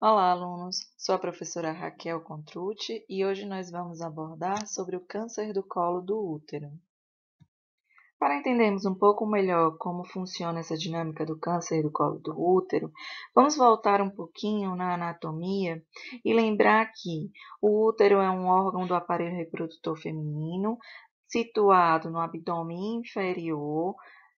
Olá, alunos! Sou a professora Raquel Contrucci e hoje nós vamos abordar sobre o câncer do colo do útero. Para entendermos um pouco melhor como funciona essa dinâmica do câncer do colo do útero, vamos voltar um pouquinho na anatomia e lembrar que o útero é um órgão do aparelho reprodutor feminino, situado no abdômen inferior.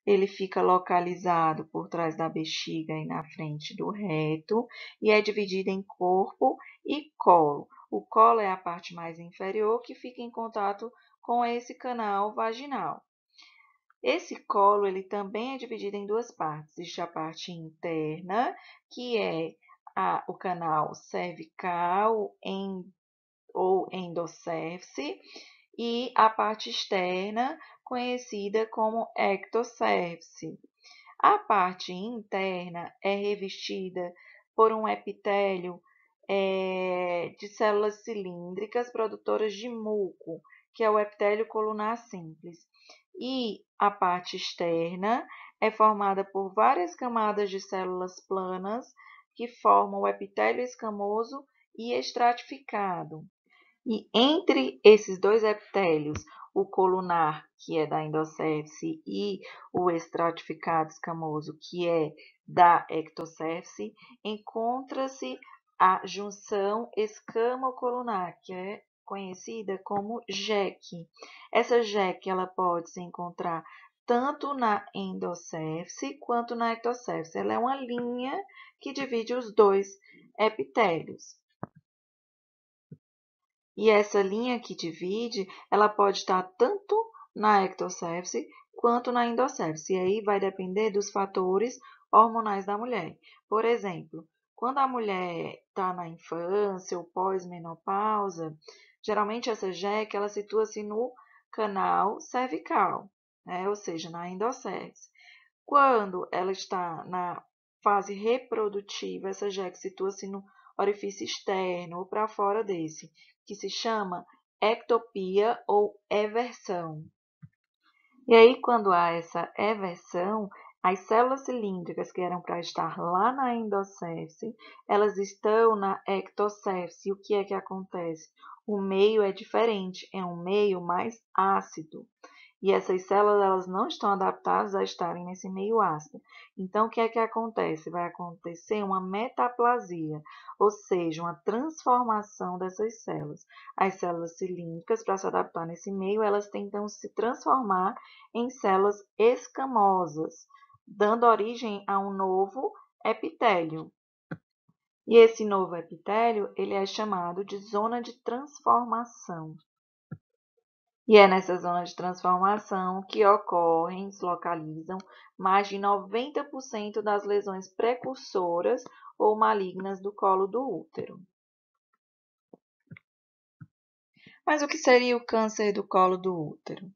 Ele fica localizado por trás da bexiga e na frente do reto e é dividido em corpo e colo. O colo é a parte mais inferior que fica em contato com esse canal vaginal. Esse colo ele também é dividido em duas partes. Existe a parte interna, que é o canal cervical ou endocérvice, e a parte externa, conhecida como ectocérvice. A parte interna é revestida por um epitélio de células cilíndricas produtoras de muco, que é o epitélio colunar simples. E a parte externa é formada por várias camadas de células planas que formam o epitélio escamoso e estratificado. E entre esses dois epitélios, o colunar, que é da endocérvice, e o estratificado escamoso, que é da ectocérvice, encontra-se a junção escamo-colunar, que é conhecida como JEC. Essa JEC ela pode se encontrar tanto na endocérvice quanto na ectocérvice. Ela é uma linha que divide os dois epitélios. E essa linha que divide, ela pode estar tanto na ectocérvice quanto na endocérvice. E aí vai depender dos fatores hormonais da mulher. Por exemplo, quando a mulher está na infância ou pós-menopausa, geralmente essa JEC ela situa-se no canal cervical, né? Ou seja, na endocérvice. Quando ela está na fase reprodutiva, essa JEC situa-se no orifício externo ou para fora desse, que se chama ectopia ou eversão. E aí, quando há essa eversão, as células cilíndricas que eram para estar lá na endocérvice, elas estão na ectocérvice. E o que é que acontece? O meio é diferente, é um meio mais ácido. E essas células elas não estão adaptadas a estarem nesse meio ácido. Então, o que é que acontece? Vai acontecer uma metaplasia, ou seja, uma transformação dessas células. As células cilíndricas, para se adaptar nesse meio, elas tentam se transformar em células escamosas, dando origem a um novo epitélio. E esse novo epitélio, ele é chamado de zona de transformação. E é nessa zona de transformação que ocorrem, se localizam, mais de 90% das lesões precursoras ou malignas do colo do útero. Mas o que seria o câncer do colo do útero?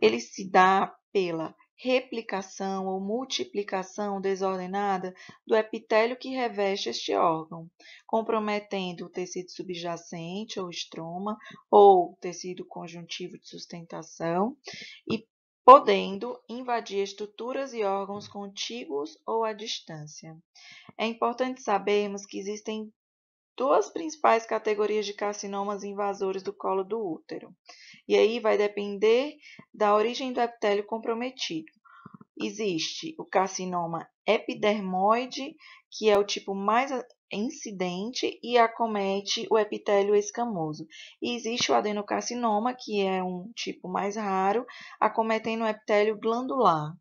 Ele se dá pela replicação ou multiplicação desordenada do epitélio que reveste este órgão, comprometendo o tecido subjacente ou estroma ou tecido conjuntivo de sustentação e podendo invadir estruturas e órgãos contíguos ou à distância. É importante sabermos que existem duas principais categorias de carcinomas invasores do colo do útero. E aí vai depender da origem do epitélio comprometido. Existe o carcinoma epidermoide, que é o tipo mais incidente e acomete o epitélio escamoso. E existe o adenocarcinoma, que é um tipo mais raro, acometendo o epitélio glandular.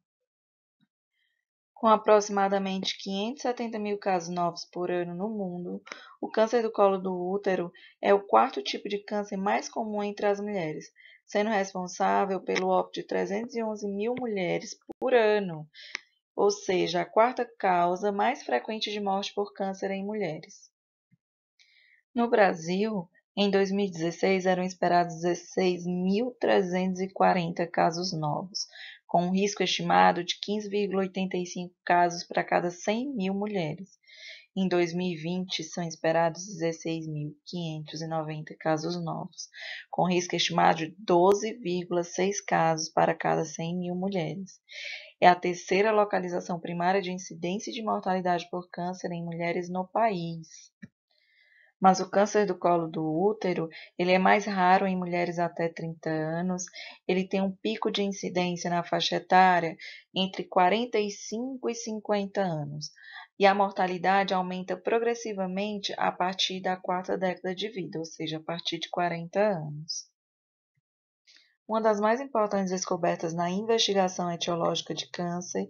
Com aproximadamente 570 mil casos novos por ano no mundo, o câncer do colo do útero é o quarto tipo de câncer mais comum entre as mulheres, sendo responsável pelo óbito de 311 mil mulheres por ano, ou seja, a quarta causa mais frequente de morte por câncer em mulheres. No Brasil, em 2016, eram esperados 16.340 casos novos, com um risco estimado de 15,85 casos para cada 100 mil mulheres. Em 2020, são esperados 16.590 casos novos, com risco estimado de 12,6 casos para cada 100 mil mulheres. É a terceira localização primária de incidência e de mortalidade por câncer em mulheres no país. Mas o câncer do colo do útero, ele é mais raro em mulheres até 30 anos, ele tem um pico de incidência na faixa etária entre 45 e 50 anos, e a mortalidade aumenta progressivamente a partir da quarta década de vida, ou seja, a partir de 40 anos. Uma das mais importantes descobertas na investigação etiológica de câncer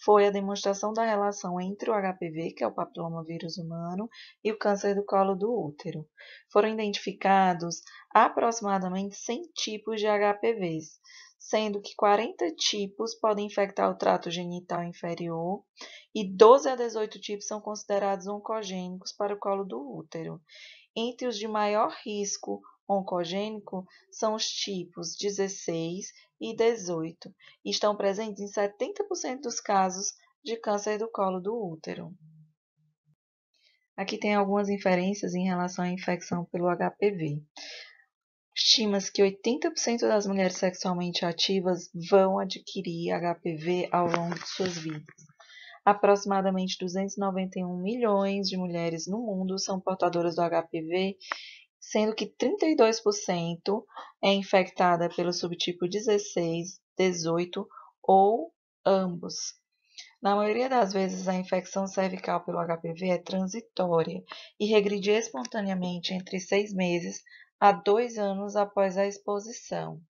foi a demonstração da relação entre o HPV, que é o papilomavírus humano, e o câncer do colo do útero. Foram identificados aproximadamente 100 tipos de HPVs, sendo que 40 tipos podem infectar o trato genital inferior e 12 a 18 tipos são considerados oncogênicos para o colo do útero. Entre os de maior risco oncogênico são os tipos 16 e 18, e estão presentes em 70% dos casos de câncer do colo do útero. Aqui tem algumas inferências em relação à infecção pelo HPV. Estima-se que 80% das mulheres sexualmente ativas vão adquirir HPV ao longo de suas vidas. Aproximadamente 291 milhões de mulheres no mundo são portadoras do HPV, sendo que 32% é infectada pelo subtipo 16, 18 ou ambos. Na maioria das vezes, a infecção cervical pelo HPV é transitória e regride espontaneamente entre 6 meses a 2 anos após a exposição.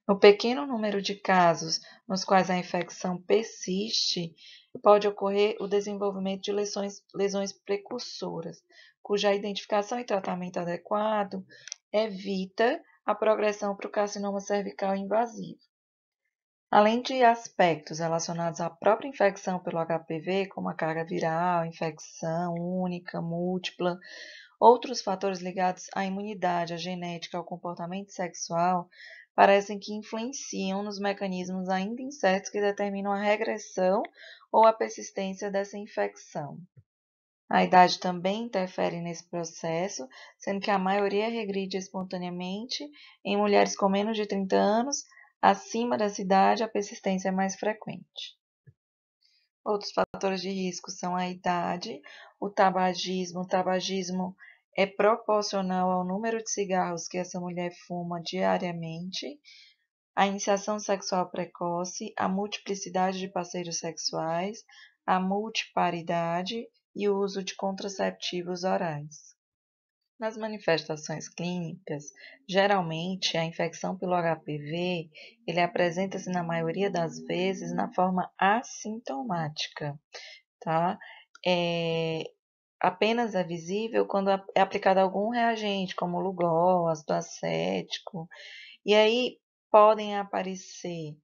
No pequeno número de casos nos quais a infecção persiste, pode ocorrer o desenvolvimento de lesões precursoras, cuja identificação e tratamento adequado evita a progressão para o carcinoma cervical invasivo. Além de aspectos relacionados à própria infecção pelo HPV, como a carga viral, infecção única, múltipla, outros fatores ligados à imunidade, à genética, ao comportamento sexual, parecem que influenciam nos mecanismos ainda incertos que determinam a regressão ou a persistência dessa infecção. A idade também interfere nesse processo, sendo que a maioria regride espontaneamente em mulheres com menos de 30 anos. Acima dessa idade, a persistência é mais frequente. Outros fatores de risco são a idade, o tabagismo. O tabagismo é proporcional ao número de cigarros que essa mulher fuma diariamente, a iniciação sexual precoce, a multiplicidade de parceiros sexuais, a multiparidade e o uso de contraceptivos orais. Nas manifestações clínicas, geralmente a infecção pelo HPV, ele apresenta-se na maioria das vezes na forma assintomática, tá? Apenas é visível quando é aplicado algum reagente, como Lugol, ácido acético, e aí podem aparecer,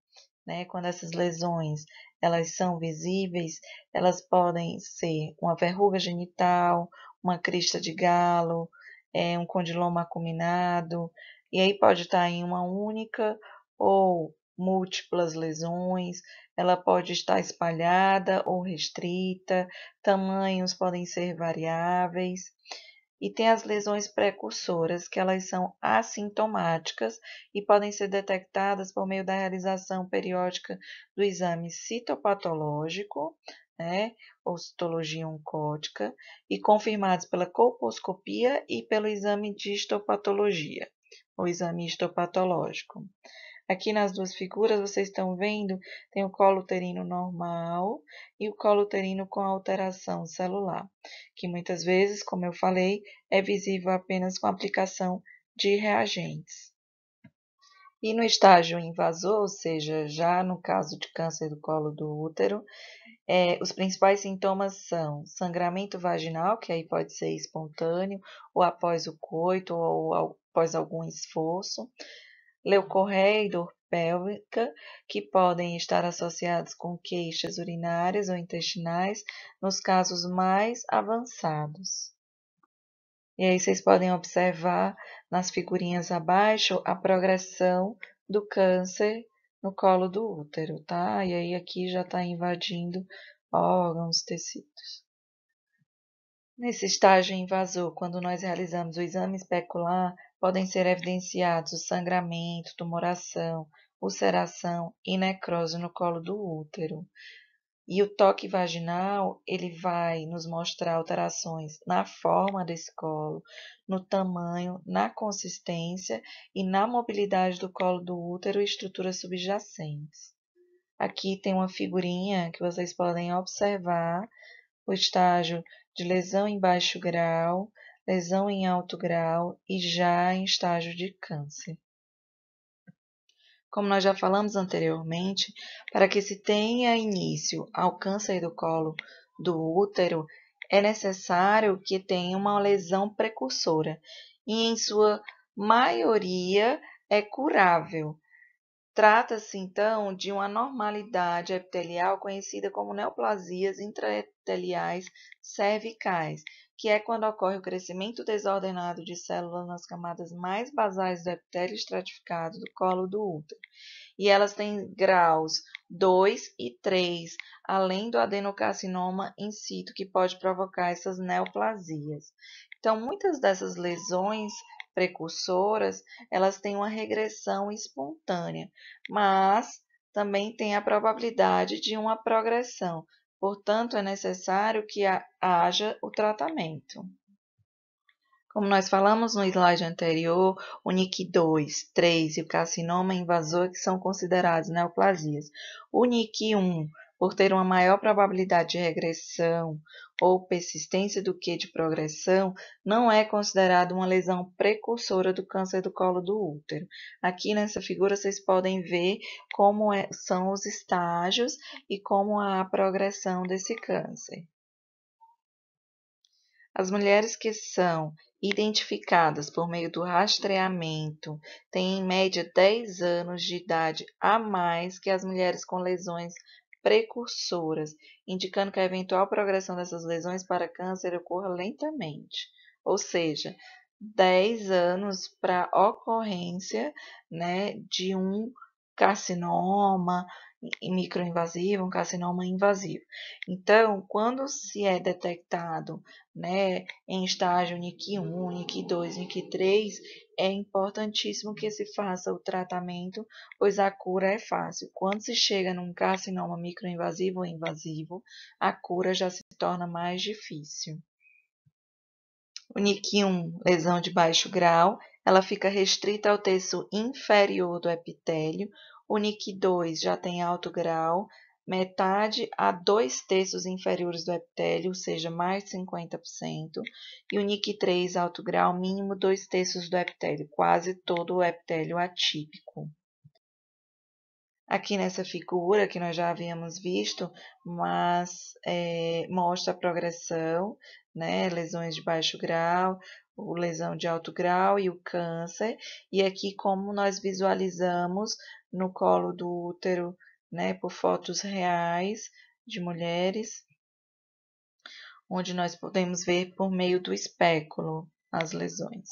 né, quando essas lesões elas são visíveis, elas podem ser uma verruga genital, uma crista de galo, um condiloma acuminado, e aí pode estar em uma única ou múltiplas lesões, ela pode estar espalhada ou restrita, tamanhos podem ser variáveis. E tem as lesões precursoras, que elas são assintomáticas e podem ser detectadas por meio da realização periódica do exame citopatológico, né, ou citologia oncótica, e confirmados pela colposcopia e pelo exame de histopatologia, ou exame histopatológico. Aqui nas duas figuras, vocês estão vendo, tem o colo uterino normal e o colo uterino com alteração celular, que muitas vezes, como eu falei, é visível apenas com aplicação de reagentes. E no estágio invasor, ou seja, já no caso de câncer do colo do útero, os principais sintomas são sangramento vaginal, que aí pode ser espontâneo, ou após o coito, ou após algum esforço, leucorreia e dor pélvica, que podem estar associados com queixas urinárias ou intestinais nos casos mais avançados. E aí vocês podem observar nas figurinhas abaixo a progressão do câncer no colo do útero, tá? E aí aqui já está invadindo órgãos, tecidos. Nesse estágio invasor, quando nós realizamos o exame especular, podem ser evidenciados o sangramento, tumoração, ulceração e necrose no colo do útero. E o toque vaginal, ele vai nos mostrar alterações na forma desse colo, no tamanho, na consistência e na mobilidade do colo do útero e estruturas subjacentes. Aqui tem uma figurinha que vocês podem observar o estágio de lesão em baixo grau, lesão em alto grau e já em estágio de câncer. Como nós já falamos anteriormente, para que se tenha início ao câncer do colo do útero, é necessário que tenha uma lesão precursora e, em sua maioria, é curável. Trata-se, então, de uma anormalidade epitelial conhecida como neoplasias intraepiteliais cervicais, que é quando ocorre o crescimento desordenado de células nas camadas mais basais do epitélio estratificado do colo do útero. E elas têm graus 2 e 3, além do adenocarcinoma in situ, que pode provocar essas neoplasias. Então, muitas dessas lesões precursoras, elas têm uma regressão espontânea, mas também tem a probabilidade de uma progressão. Portanto, é necessário que haja o tratamento. Como nós falamos no slide anterior, o NIC2, 3 e o carcinoma invasor que são considerados neoplasias. O NIC1, por ter uma maior probabilidade de regressão ou persistência do que de progressão, não é considerado uma lesão precursora do câncer do colo do útero. Aqui nessa figura vocês podem ver como são os estágios e como a progressão desse câncer. As mulheres que são identificadas por meio do rastreamento têm em média 10 anos de idade a mais que as mulheres com lesões precursoras, indicando que a eventual progressão dessas lesões para câncer ocorra lentamente, ou seja, 10 anos para ocorrência, né, de um carcinoma microinvasivo, um carcinoma invasivo. Então, quando se é detectado, né, em estágio NIC1, NIC2, NIC3, é importantíssimo que se faça o tratamento, pois a cura é fácil. Quando se chega num carcinoma microinvasivo ou invasivo, a cura já se torna mais difícil. O NIC1, lesão de baixo grau, ela fica restrita ao terço inferior do epitélio. O NIC2 já tem alto grau, metade a 2/3 inferiores do epitélio, ou seja, mais de 50%. E o NIC3 alto grau, mínimo 2/3 do epitélio, quase todo o epitélio atípico. Aqui nessa figura que nós já havíamos visto, mas mostra a progressão, né, lesões de baixo grau, lesão de alto grau e o câncer. E aqui como nós visualizamos no colo do útero, né, por fotos reais de mulheres, onde nós podemos ver por meio do espéculo as lesões.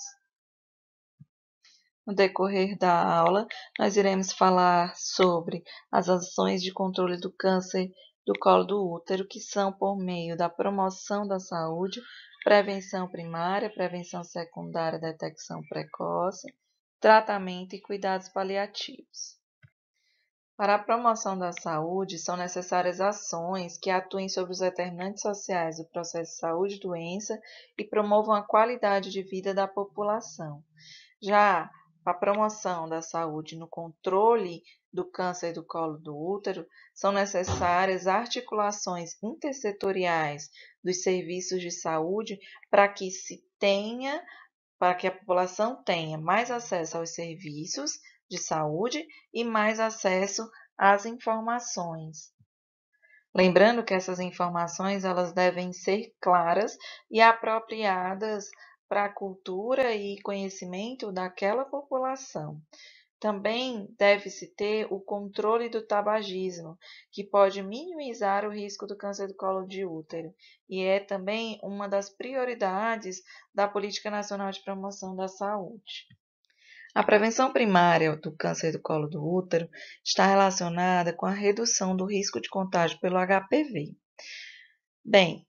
No decorrer da aula, nós iremos falar sobre as ações de controle do câncer do colo do útero, que são por meio da promoção da saúde, prevenção primária, prevenção secundária, detecção precoce, tratamento e cuidados paliativos. Para a promoção da saúde, são necessárias ações que atuem sobre os determinantes sociais do processo de saúde e doença e promovam a qualidade de vida da população. Já para a promoção da saúde no controle do câncer do colo do útero, são necessárias articulações intersetoriais dos serviços de saúde para que a população tenha mais acesso aos serviços de saúde e mais acesso às informações. Lembrando que essas informações elas devem ser claras e apropriadas para a cultura e conhecimento daquela população. Também deve-se ter o controle do tabagismo, que pode minimizar o risco do câncer do colo de útero, e é também uma das prioridades da Política Nacional de Promoção da Saúde. A prevenção primária do câncer do colo do útero está relacionada com a redução do risco de contágio pelo HPV. Bem,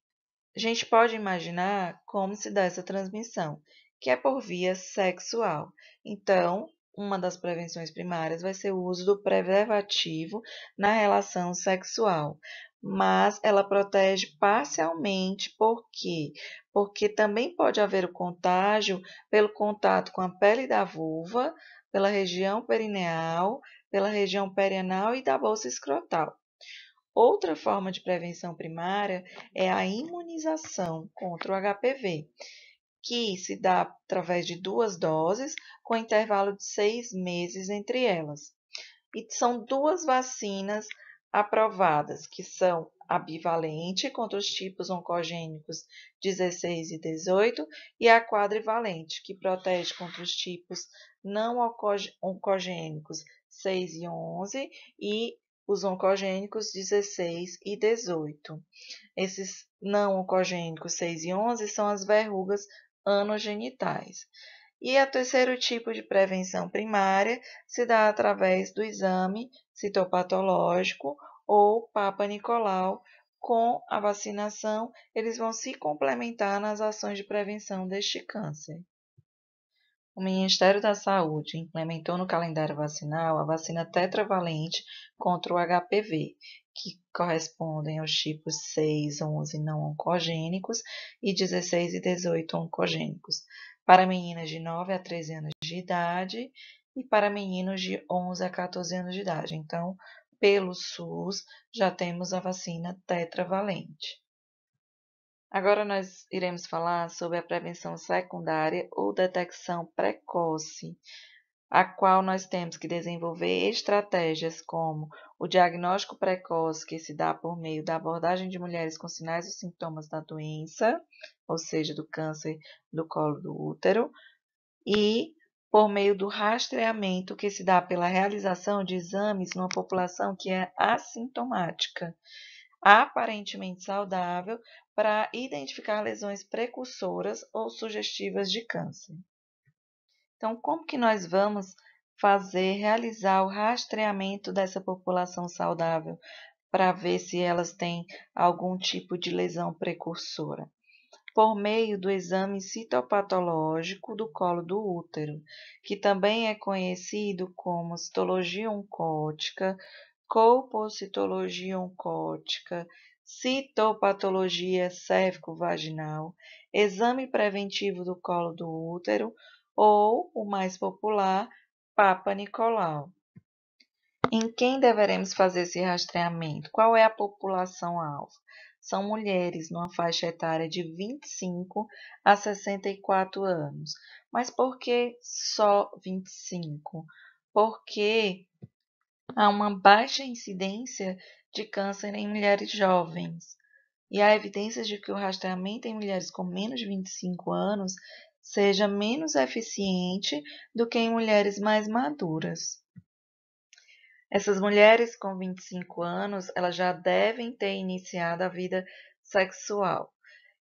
a gente pode imaginar como se dá essa transmissão, que é por via sexual. Então, uma das prevenções primárias vai ser o uso do preservativo na relação sexual. mas ela protege parcialmente. Por quê? Porque também pode haver o contágio pelo contato com a pele da vulva, pela região perineal, pela região perianal e da bolsa escrotal. Outra forma de prevenção primária é a imunização contra o HPV, que se dá através de 2 doses, com intervalo de 6 meses entre elas. E são 2 vacinas aprovadas, que são a bivalente contra os tipos oncogênicos 16 e 18 e a quadrivalente, que protege contra os tipos não oncogênicos 6 e 11 e os oncogênicos 16 e 18. Esses não oncogênicos 6 e 11 são as verrugas anogenitais. E o terceiro tipo de prevenção primária se dá através do exame citopatológico ou Papa Nicolau. Com a vacinação, eles vão se complementar nas ações de prevenção deste câncer. O Ministério da Saúde implementou no calendário vacinal a vacina tetravalente contra o HPV, que correspondem aos tipos 6, 11 não oncogênicos e 16 e 18 oncogênicos, para meninas de 9 a 13 anos de idade e para meninos de 11 a 14 anos de idade. Então, pelo SUS, já temos a vacina tetravalente. Agora nós iremos falar sobre a prevenção secundária ou detecção precoce, a qual nós temos que desenvolver estratégias como o diagnóstico precoce, que se dá por meio da abordagem de mulheres com sinais e sintomas da doença, ou seja, do câncer do colo do útero, e por meio do rastreamento, que se dá pela realização de exames numa população que é assintomática, aparentemente saudável, para identificar lesões precursoras ou sugestivas de câncer. Então, como que nós vamos realizar o rastreamento dessa população saudável para ver se elas têm algum tipo de lesão precursora? Por meio do exame citopatológico do colo do útero, que também é conhecido como citologia oncótica, colpocitologia oncótica, citopatologia cérvico-vaginal, exame preventivo do colo do útero ou, o mais popular, Papa Nicolau. Em quem deveremos fazer esse rastreamento? Qual é a população-alvo? São mulheres numa faixa etária de 25 a 64 anos. Mas por que só 25? Porque há uma baixa incidência de câncer em mulheres jovens. E há evidências de que o rastreamento em mulheres com menos de 25 anos seja menos eficiente do que em mulheres mais maduras. Essas mulheres com 25 anos, elas já devem ter iniciado a vida sexual.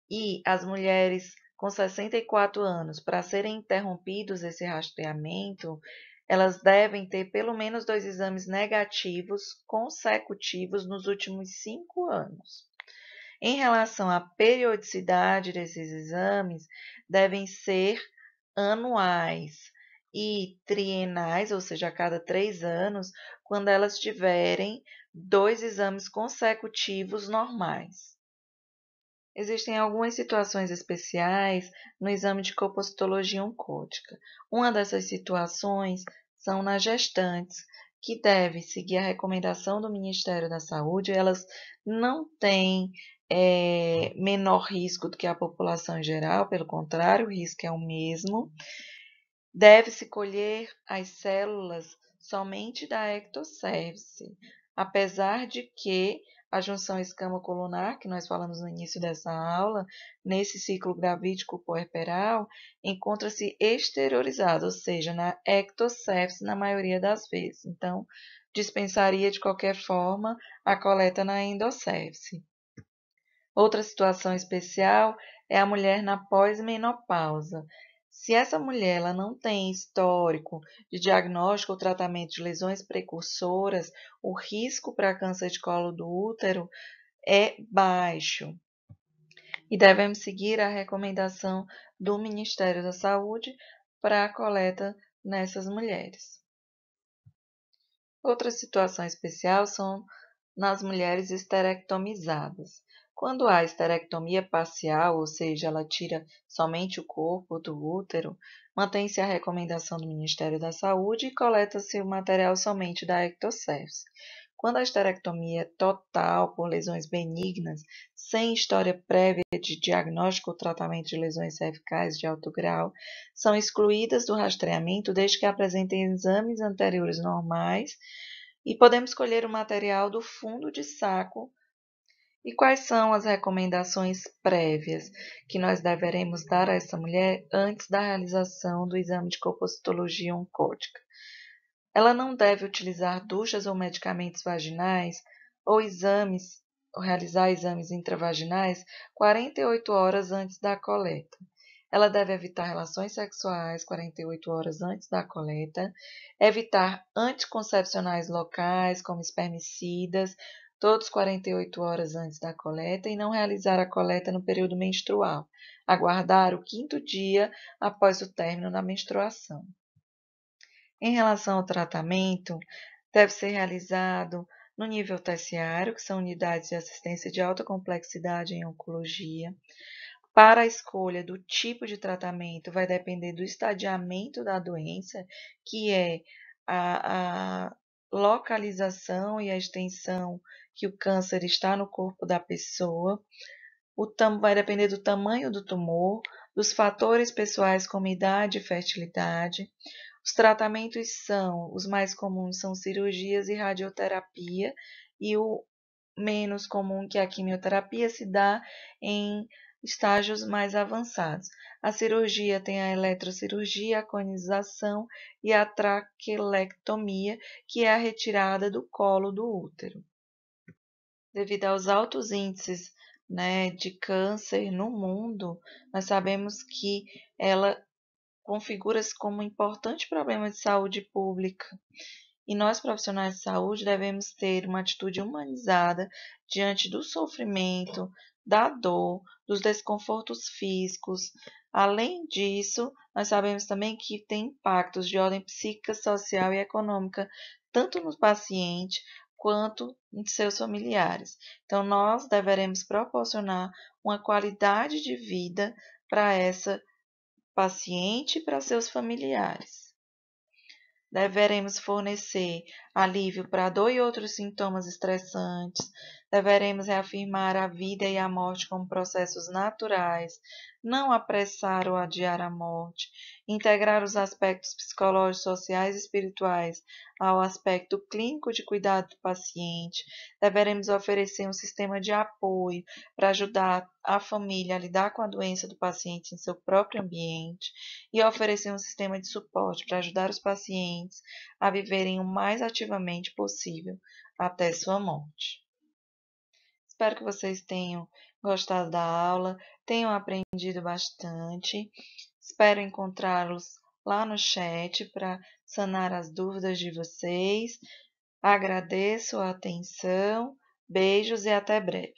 E as mulheres com 64 anos, para serem interrompidos esse rastreamento, elas devem ter pelo menos 2 exames negativos consecutivos nos últimos 5 anos. Em relação à periodicidade desses exames, devem ser anuais e trienais, ou seja, a cada 3 anos, quando elas tiverem 2 exames consecutivos normais. Existem algumas situações especiais no exame de colpocitologia oncótica. Uma dessas situações são nas gestantes, que devem seguir a recomendação do Ministério da Saúde. Elas não têm menor risco do que a população em geral, pelo contrário, o risco é o mesmo. Deve-se colher as células somente da ectocervice, apesar de que a junção escamo-colunar, que nós falamos no início dessa aula, nesse ciclo gravídico puerperal, encontra-se exteriorizada, ou seja, na ectocervice na maioria das vezes. Então, dispensaria de qualquer forma a coleta na endocervice. Outra situação especial é a mulher na pós-menopausa. Se essa mulher ela não tem histórico de diagnóstico ou tratamento de lesões precursoras, o risco para câncer de colo do útero é baixo. E devemos seguir a recomendação do Ministério da Saúde para a coleta nessas mulheres. Outra situação especial são nas mulheres esterectomizadas. Quando há esterectomia parcial, ou seja, ela tira somente o corpo do útero, mantém-se a recomendação do Ministério da Saúde e coleta-se o material somente da ectocerce. Quando a esterectomia é total por lesões benignas, sem história prévia de diagnóstico ou tratamento de lesões cervicais de alto grau, são excluídas do rastreamento desde que apresentem exames anteriores normais e podemos escolher o material do fundo de saco. E quais são as recomendações prévias que nós deveremos dar a essa mulher antes da realização do exame de compositologia oncótica? Ela não deve utilizar duchas ou medicamentos vaginais ou realizar exames intravaginais 48 horas antes da coleta. Ela deve evitar relações sexuais 48 horas antes da coleta, evitar anticoncepcionais locais, como espermicidas, todos 48 horas antes da coleta, e não realizar a coleta no período menstrual, aguardar o 5º dia após o término da menstruação. Em relação ao tratamento, deve ser realizado no nível terciário, que são unidades de assistência de alta complexidade em oncologia. Para a escolha do tipo de tratamento, vai depender do estadiamento da doença, que é a localização e a extensão que o câncer está no corpo da pessoa. Vai depender do tamanho do tumor, dos fatores pessoais como idade e fertilidade. Os tratamentos os mais comuns são cirurgias e radioterapia, e o menos comum, que é a quimioterapia, se dá em estágios mais avançados. A cirurgia tem a eletrocirurgia, a conização e a traquelectomia, que é a retirada do colo do útero. Devido aos altos índices, de câncer no mundo, nós sabemos que ela configura-se como um importante problema de saúde pública. E nós, profissionais de saúde, devemos ter uma atitude humanizada diante do sofrimento, da dor, dos desconfortos físicos. Além disso, nós sabemos também que tem impactos de ordem psíquica, social e econômica, tanto no paciente quanto em seus familiares. Então, nós deveremos proporcionar uma qualidade de vida para essa paciente e para seus familiares. Deveremos fornecer alívio para a dor e outros sintomas estressantes. Deveremos reafirmar a vida e a morte como processos naturais, não apressar ou adiar a morte. Integrar os aspectos psicológicos, sociais e espirituais ao aspecto clínico de cuidado do paciente. Deveremos oferecer um sistema de apoio para ajudar a família a lidar com a doença do paciente em seu próprio ambiente e oferecer um sistema de suporte para ajudar os pacientes a viverem o mais ativamente possível até sua morte. Espero que vocês tenham gostado da aula, tenham aprendido bastante. Espero encontrá-los lá no chat para sanar as dúvidas de vocês. Agradeço a atenção, beijos e até breve.